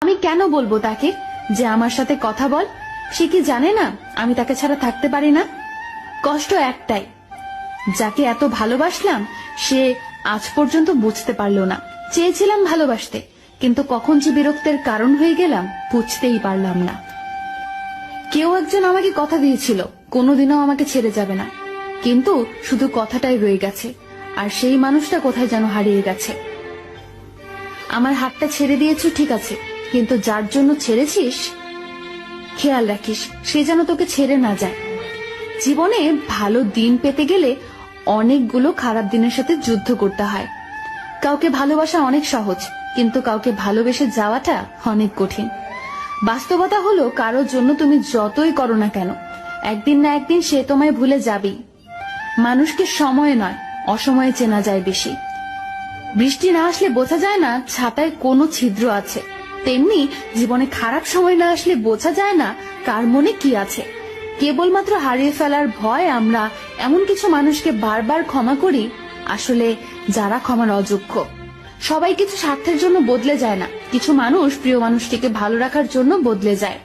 আমি কেন বলবো তাকে যে আমার সাথে কথা বল? সে কি জানে না আমি তাকে ছাড়া থাকতে পারি না? কষ্ট একটাই, যাকে এত ভালোবাসলাম সে আজ পর্যন্ত বুঝতে পারলো না। চেয়েছিলাম ভালোবাসতে, কিন্তু কখন যে বিরক্তের কারণ হয়ে গেলাম বুঝতেই পারলাম না। কেউ একজন আমাকে কথা দিয়েছিল কোনোদিনও আমাকে ছেড়ে যাবে না, কিন্তু শুধু কথাটাই রয়ে গেছে, আর সেই মানুষটা কোথায় যেন হারিয়ে গেছে। আমার হাতটা ছেড়ে দিয়েছো ঠিক আছে, কিন্তু যার জন্য ছেড়েছিস খেয়াল রাখিস সে যেন তোকে ছেড়ে না যায়। জীবনে ভালো দিন পেতে গেলে অনেকগুলো খারাপ দিনের সাথে যুদ্ধ করতে হয়। কাউকে ভালোবাসা অনেক সহজ, কিন্তু কাউকে ভালোবেসে যাওয়াটা অনেক কঠিন। বাস্তবতা হলো কারোর জন্য তুমি যতই করো না কেন একদিন না একদিন সে তোমায় ভুলে যাবেই। মানুষকে সময়ে নয় অসময়ে চেনা যায় বেশি। বৃষ্টি না আসলে বোঝা যায় না ছাতায় কোনো ছিদ্র আছে, তেমনি জীবনে খারাপ সময় না আসলে বোঝা যায় না কার মনে কি আছে। কেবলমাত্র হারিয়ে ফেলার ভয় আমরা এমন কিছু মানুষকে বারবার ক্ষমা করি, আসলে যারা ক্ষমার অযোগ্য। সবাই কিছু স্বার্থের জন্য বদলে যায় না, কিছু মানুষ প্রিয় মানুষটিকে ভালো রাখার জন্য বদলে যায়।